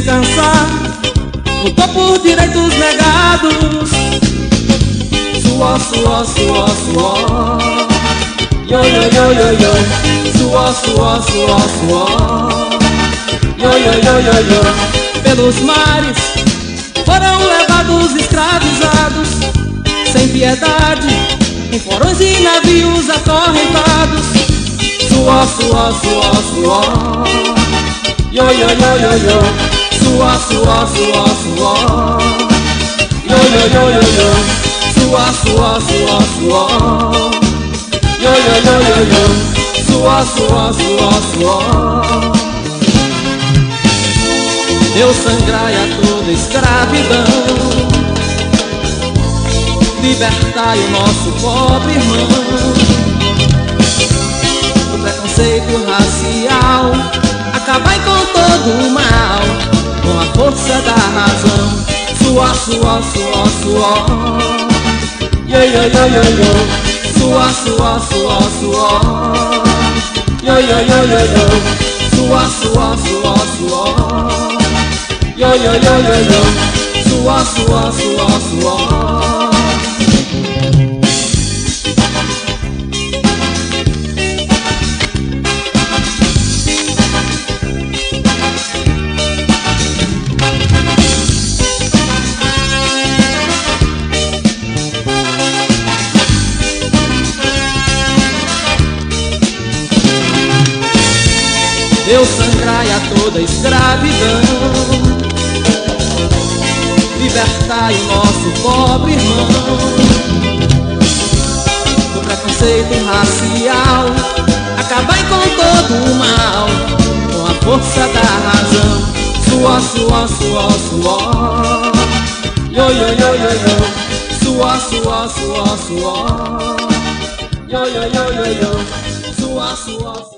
sem cansar, lutou por direitos negados. Suor, suor, suor, suor. Yo, yo, yo, yo, yo. Suor, suor, suor, suor. Yo, yo, yo, yo, yo. Pelos mares foram levados escravizados, sem piedade, em porões e navios acorrentados. Suor, suor, suor, suor. Yo, yo, yo, yo, yo. Suor, suor, suor, suor. Yo, yo, yo, yo, yo. Suor, suor, suor, suor. Yo, yo, yo, yo, yo. Suor, suor, suor, suor. Deus sangrai a toda escravidão, libertai o nosso pobre irmão do preconceito racial, acabai com todo o mal, com a força da razão. Suor, suor, suor, suor. Yo, yo, yo, yo, yo. Suor, suor, suor, suor. Yo, yo, yo, yo, yo. Suor, suor, suor, suor. Yo, yo, yo, yo, yo. Suor, suor, suor, suor. Deus sangrai a toda escravidão, libertai o nosso pobre irmão do preconceito racial, acabai com todo o mal, com a força da razão. Suor, suor, suor, suor. Yo, yo, yo, yo, yo. Suor, suor, suor, suor. Yo, yo, yo, yo, yo. Suor, suor.